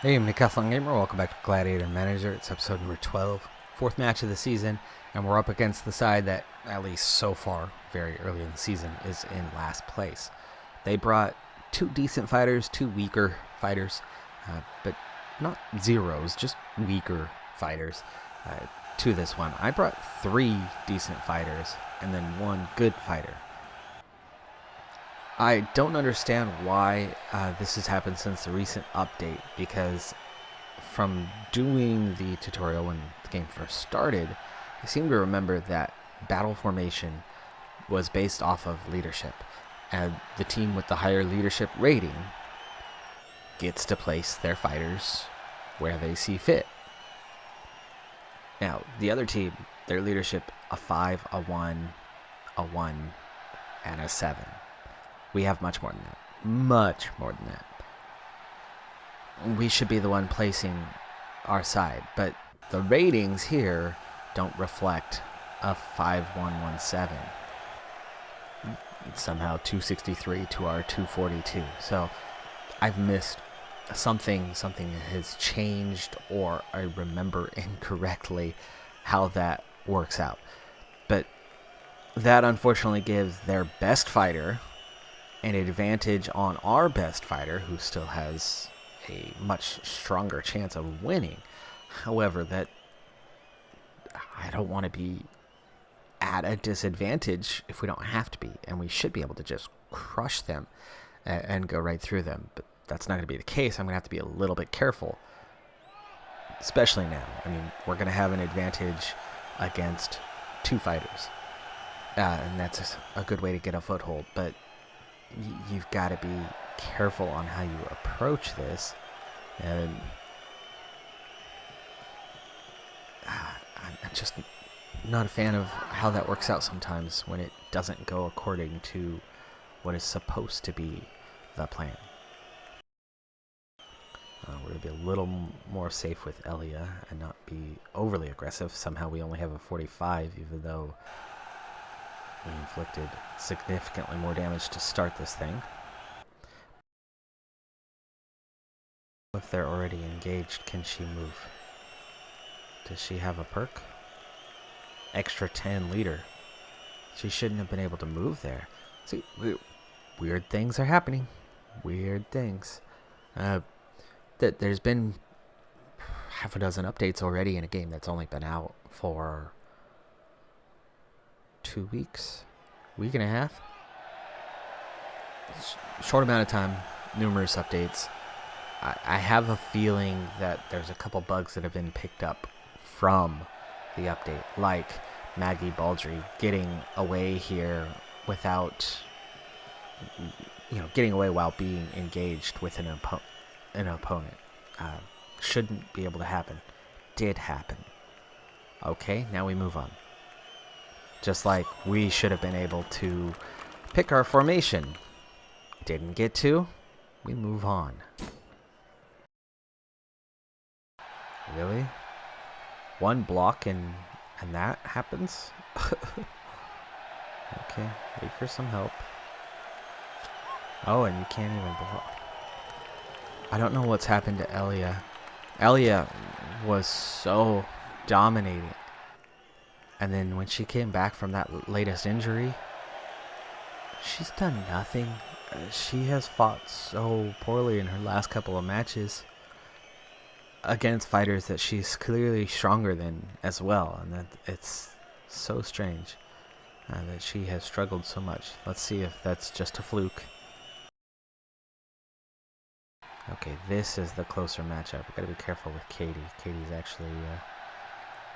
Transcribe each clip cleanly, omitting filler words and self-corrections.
Hey, I'm Decathlon Gamer. Welcome back to Gladiator Manager. It's episode number 12, fourth match of the season, and we're up against the side that, at least so far, very early in the season, is in last place. They brought two decent fighters, two weaker fighters, but not zeros, just weaker fighters to this one. I brought three decent fighters and then one good fighter. I don't understand why this has happened since the recent update, because from doing the tutorial when the game first started, I seem to remember that battle formation was based off of leadership, and the team with the higher leadership rating gets to place their fighters where they see fit. Now, the other team, their leadership, a 5, a 1, a 1, and a 7. We have much more than that. Much more than that. We should be the one placing our side, but the ratings here don't reflect a 5117. Somehow 263 to our 242. So I've missed something has changed, or I remember incorrectly how that works out. But that unfortunately gives their best fighter an advantage on our best fighter, who still has a much stronger chance of winning. However, that I don't want to be at a disadvantage if we don't have to be, and we should be able to just crush them and go right through them. But that's not going to be the case. I'm going to have to be a little bit careful, especially now. I mean, we're going to have an advantage against two fighters, and that's a good way to get a foothold. But you've got to be careful on how you approach this, and I'm just not a fan of how that works out sometimes when it doesn't go according to what is supposed to be the plan. We're going to be a little more safe with Elia and not be overly aggressive. Somehow we only have a 45, even though we inflicted significantly more damage to start this thing. If they're already engaged, can she move? Does she have a perk? Extra 10 leader. She shouldn't have been able to move there. See, weird things are happening. Weird things. There's been half a dozen updates already in a game that's only been out for 2 weeks, week and a half. Short amount of time, numerous updates. I have a feeling that there's a couple bugs that have been picked up from the update, like Maggie Baldry getting away here without, getting away while being engaged with an opponent. Shouldn't be able to happen. Did happen. Okay, now we move on. Just like we should have been able to pick our formation. Didn't get to. We move on. Really? One block and that happens? Okay, wait for some help. Oh, and you can't even block. I don't know what's happened to Elia. Elia was so dominating. And then when she came back from that latest injury, she's done nothing. She has fought so poorly in her last couple of matches against fighters that she's clearly stronger than as well. And that it's so strange that she has struggled so much. Let's see if that's just a fluke. Okay, this is the closer matchup. We've got to be careful with Katie. Katie's actually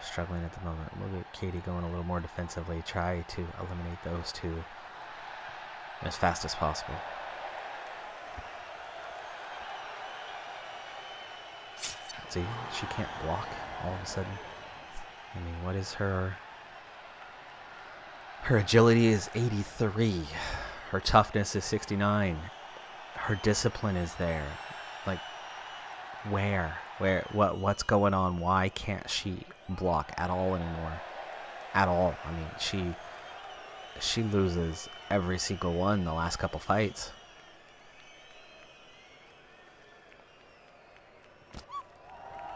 struggling at the moment. We'll get Katie going a little more defensively. Try to eliminate those two as fast as possible. See, she can't block all of a sudden. I mean, what is her... Her agility is 83. Her toughness is 69. Her discipline is there. Like, what's going on? Why can't she block at all anymore? At all. I mean, she loses every single one in the last couple fights.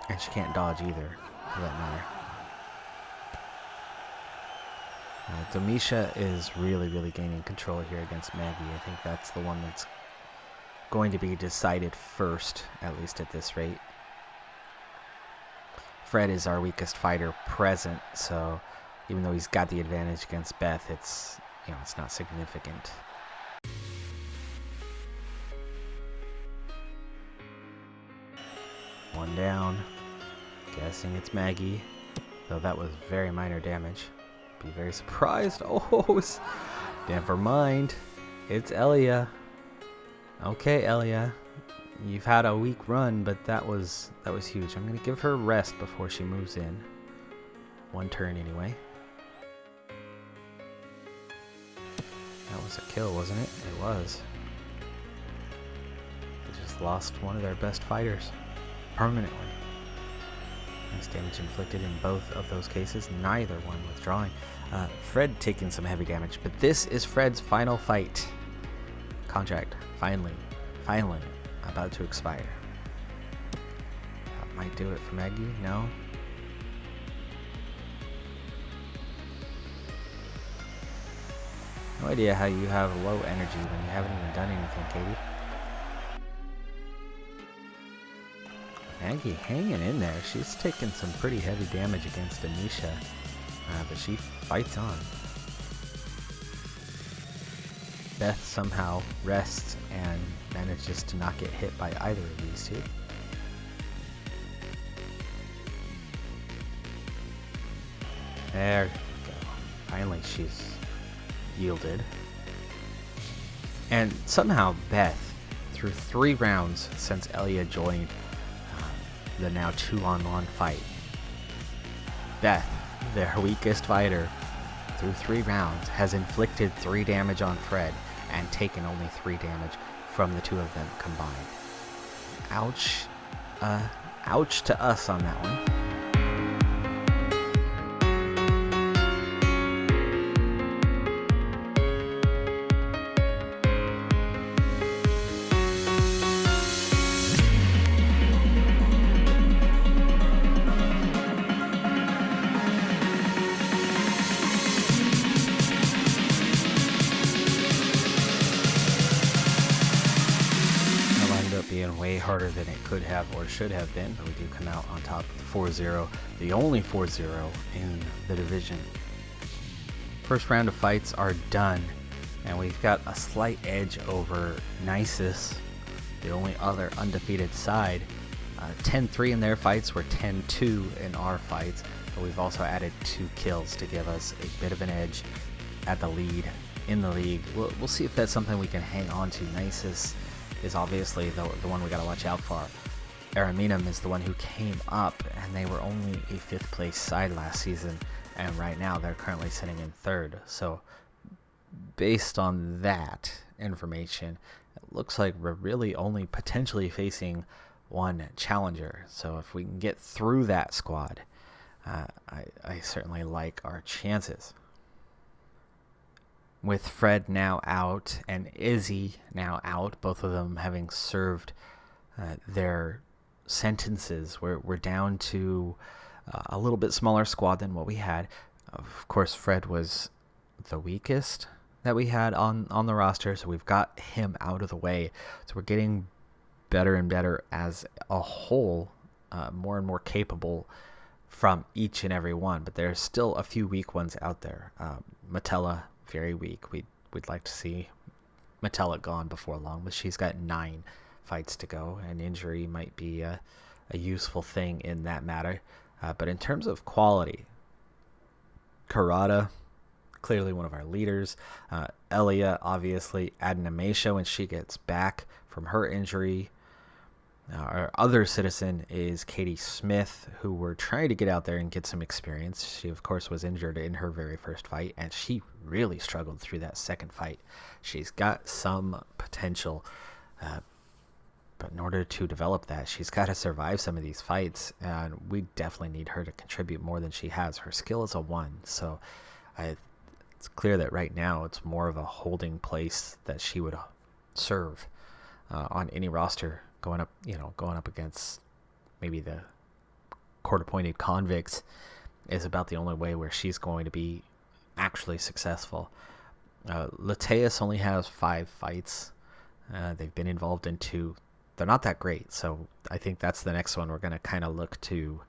And she can't dodge either, for that matter. Domitia is really, really gaining control here against Maggie. I think that's the one that's going to be decided first, at least at this rate. Fred is our weakest fighter present, so even though he's got the advantage against Beth, it's not significant. One down. Guessing it's Maggie, though that was very minor damage. Be very surprised. Oh, never mind. It's Elia. Okay, Elia. You've had a weak run, but that was huge. I'm gonna give her a rest before she moves in. One turn anyway. That was a kill, wasn't it? It was. They just lost one of their best fighters permanently. Nice damage inflicted in both of those cases. Neither one withdrawing. Fred taking some heavy damage, but this is Fred's final fight. Contract finally about to expire. That might do it for Maggie. No. No idea how you have low energy when you haven't even done anything, Katie. Maggie hanging in there. She's taking some pretty heavy damage against Anisha, but she fights on. Beth somehow rests and manages to not get hit by either of these two. There we go. Finally, she's yielded. And somehow Beth, through 3 rounds since Elia joined the now 2-on-1 fight, Beth, their weakest fighter, through 3 rounds, has inflicted 3 damage on Fred and taken only 3 damage from the 2 of them combined. Ouch. Ouch to us on that one. Being way harder than it could have or should have been, but we do come out on top 4-0, the only 4-0 in the division. First round of fights are done, and we've got a slight edge over Nisus, the only other undefeated side. 10-3 in their fights, we're 10-2 in our fights, but we've also added 2 kills to give us a bit of an edge at the lead in the league. We'll see if that's something we can hang on to. Nisus is obviously the one we got to watch out for. Araminum is the one who came up, and they were only a 5th place side last season, and right now they're currently sitting in 3rd. So based on that information, it looks like we're really only potentially facing one challenger. So if we can get through that squad, I certainly like our chances. With Fred now out and Izzy now out, both of them having served their sentences, we're down to a little bit smaller squad than what we had. Of course, Fred was the weakest that we had on the roster, so we've got him out of the way. So we're getting better and better as a whole, more and more capable from each and every one. But there's still a few weak ones out there. Metella, very weak. We'd like to see Metella gone before long, but she's got 9 fights to go, and injury might be a useful thing in that matter. But in terms of quality, Karada, clearly one of our leaders. Elia, obviously, Adnamasha when she gets back from her injury. Our other citizen is Katie Smith, who we're trying to get out there and get some experience. She, of course, was injured in her very first fight, and she really struggled through that second fight. She's got some potential, but in order to develop that, she's got to survive some of these fights, and we definitely need her to contribute more than she has. Her skill is a 1, so it's clear that right now it's more of a holding place that she would serve on any roster going up against maybe the court-appointed convicts is about the only way where she's going to be actually successful. Lateus only has 5 fights. They've been involved in 2. They're not that great, so I think that's the next one we're going to kind of look to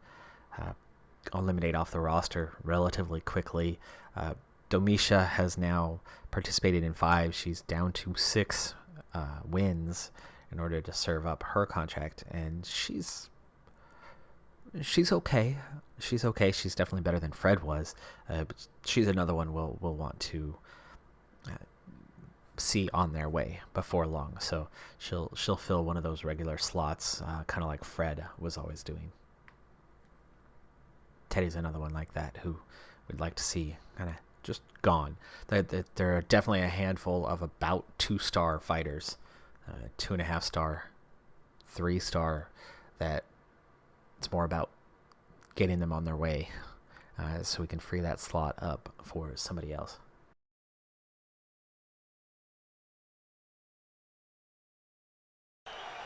eliminate off the roster relatively quickly. Domitia has now participated in 5. She's down to 6 wins in order to serve up her contract, and she's okay. She's okay. She's definitely better than Fred was. But she's another one we'll want to see on their way before long. So she'll fill one of those regular slots, kind of like Fred was always doing. Teddy's another one like that who we'd like to see kind of just gone. There are definitely a handful of about 2-star fighters, 2.5-star, 3-star, that it's more about getting them on their way, so we can free that slot up for somebody else.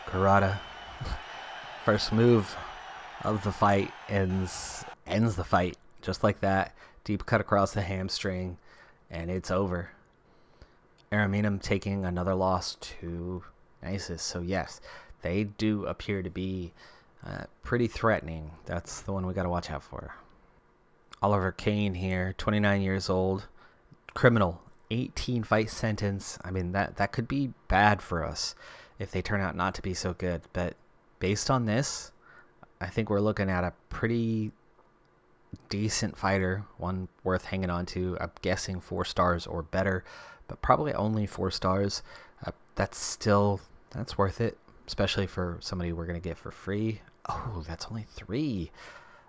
Karada, first move of the fight ends the fight just like that. Deep cut across the hamstring, and it's over. Araminum taking another loss to Nisus. So yes, they do appear to be pretty threatening. That's the one we got to watch out for. Oliver Kane here, 29 years old, criminal, 18-fight sentence. I mean, that could be bad for us if they turn out not to be so good. But based on this, I think we're looking at a pretty decent fighter, one worth hanging on to. I'm guessing 4 stars or better, but probably only 4 stars. That's worth it, especially for somebody we're going to get for free. Oh, that's only 3.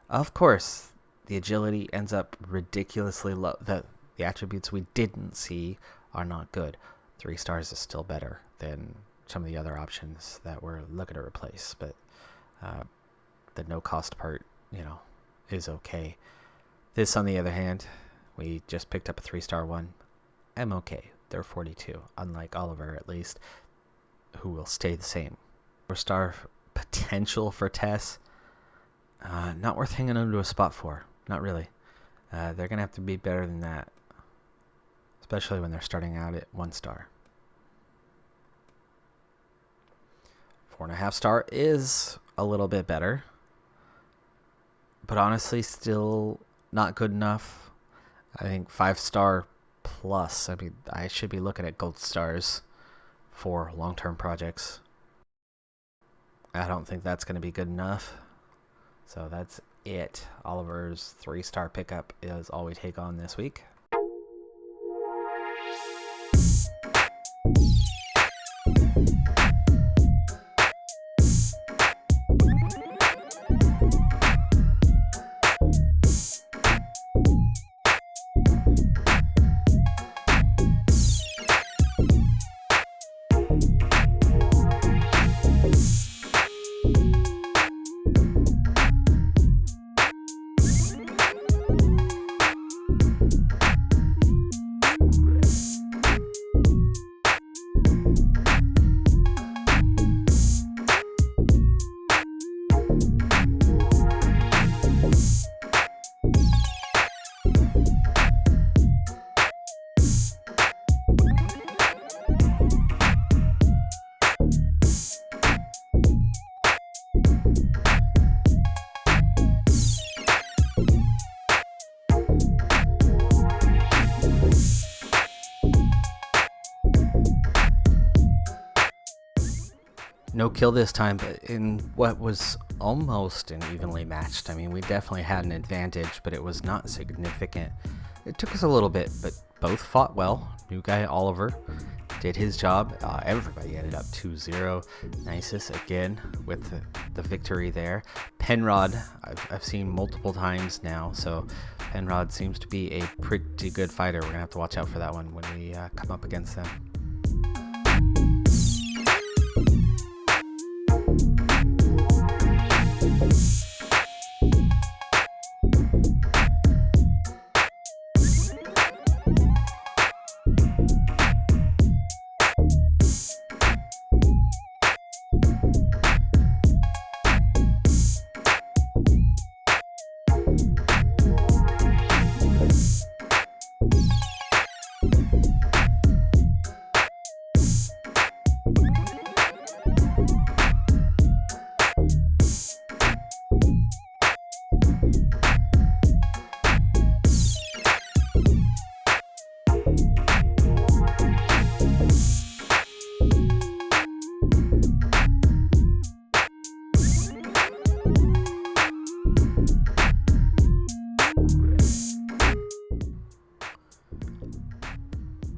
Of course, the agility ends up ridiculously low. The attributes we didn't see are not good. 3 stars is still better than some of the other options that we're looking to replace, but the no cost part, is okay. This, on the other hand, we just picked up a 3-star one. I'm okay. They're 42, unlike Oliver, at least, who will stay the same. 4-star potential for Tess. Not worth hanging on to a spot for. Not really. They're going to have to be better than that, especially when they're starting out at 1-star. 4.5-star is a little bit better, but honestly still not good enough. I think 5-star plus. I mean, I should be looking at gold stars for long-term projects. I don't think that's going to be good enough. So that's it. Oliver's 3-star pickup is all we take on this week. No kill this time, but in what was almost an evenly matched. I mean, we definitely had an advantage, but it was not significant. It took us a little bit, but both fought well. New guy Oliver did his job. Everybody ended up 2-0. Nisus again with the victory there. Penrod, I've seen multiple times now, so Penrod seems to be a pretty good fighter. We're going to have to watch out for that one when we come up against them.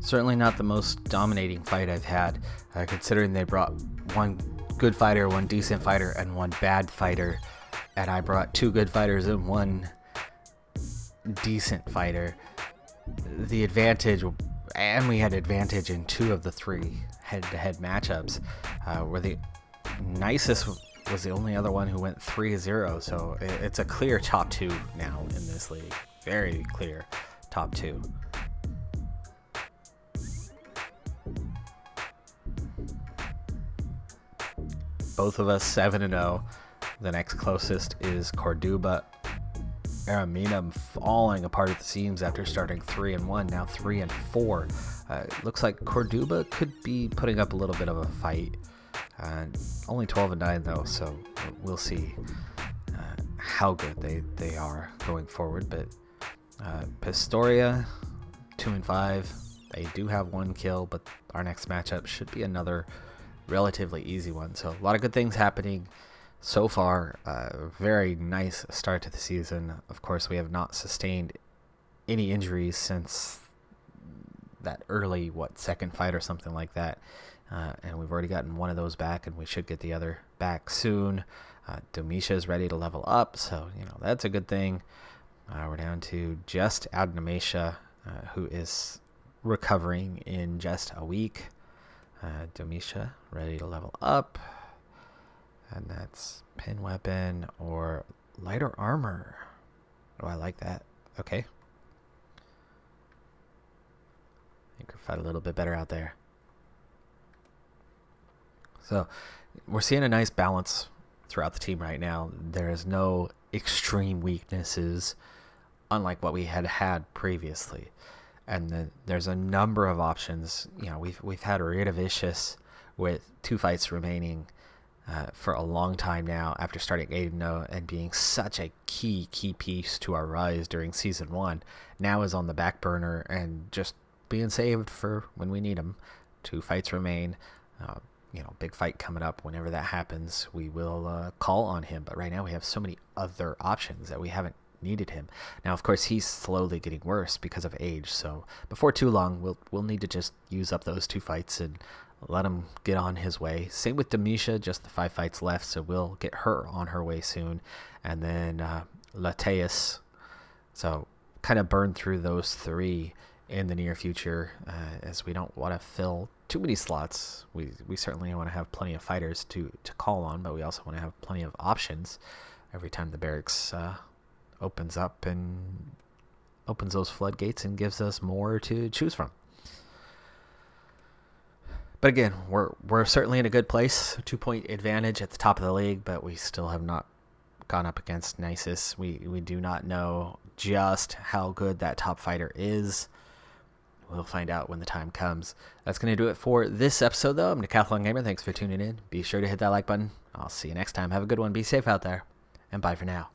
Certainly not the most dominating fight I've had, considering they brought one good fighter, one decent fighter, and one bad fighter, and I brought 2 good fighters and 1 decent fighter. The advantage, and we had advantage in 2 of the 3 head-to-head matchups, where the nicest was the only other one who went 3-0, so it's a clear top 2 now in this league. Very clear top 2. Both of us 7-0. The next closest is Cordoba. Aramina falling apart at the seams after starting 3-1, now 3-4. Looks like Cordoba could be putting up a little bit of a fight. Only 12-9 though, so we'll see how good they are going forward. But Pistoria 2-5. They do have 1 kill, but our next matchup should be another relatively easy one. So a lot of good things happening so far. Very nice start to the season. Of course, we have not sustained any injuries since that early second fight or something like that, and we've already gotten one of those back, and we should get the other back soon. Domisha is ready to level up, so that's a good thing. We're down to just Adnamasha, who is recovering in just a week. Domisha ready to level up, and that's pin weapon or lighter armor. Oh, I like that. Okay, I think we'll fight a little bit better out there. So we're seeing a nice balance throughout the team right now. There is no extreme weaknesses, unlike what we had previously. And then there's a number of options. We've had Ridavicius with 2 fights remaining for a long time now after starting 8-0 and being such a key piece to our rise during Season 1. Now is on the back burner and just being saved for when we need him. 2 fights remain. Big fight coming up. Whenever that happens, we will call on him. But right now we have so many other options that we haven't needed him. Now, of course, he's slowly getting worse because of age, so before too long we'll need to just use up those 2 fights and let him get on his way. Same with Domisha, just the 5 fights left, so we'll get her on her way soon. And then Lateus, so kind of burn through those 3 in the near future, as we don't want to fill too many slots. We certainly want to have plenty of fighters to call on, but we also want to have plenty of options every time the barracks opens up and opens those floodgates and gives us more to choose from. But again, we're certainly in a good place. 2-point advantage at the top of the league, but we still have not gone up against Nisus. We do not know just how good that top fighter is. We'll find out when the time comes. That's going to do it for this episode, though. I'm Decathlon Gamer. Thanks for tuning in. Be sure to hit that like button. I'll see you next time. Have a good one. Be safe out there. And bye for now.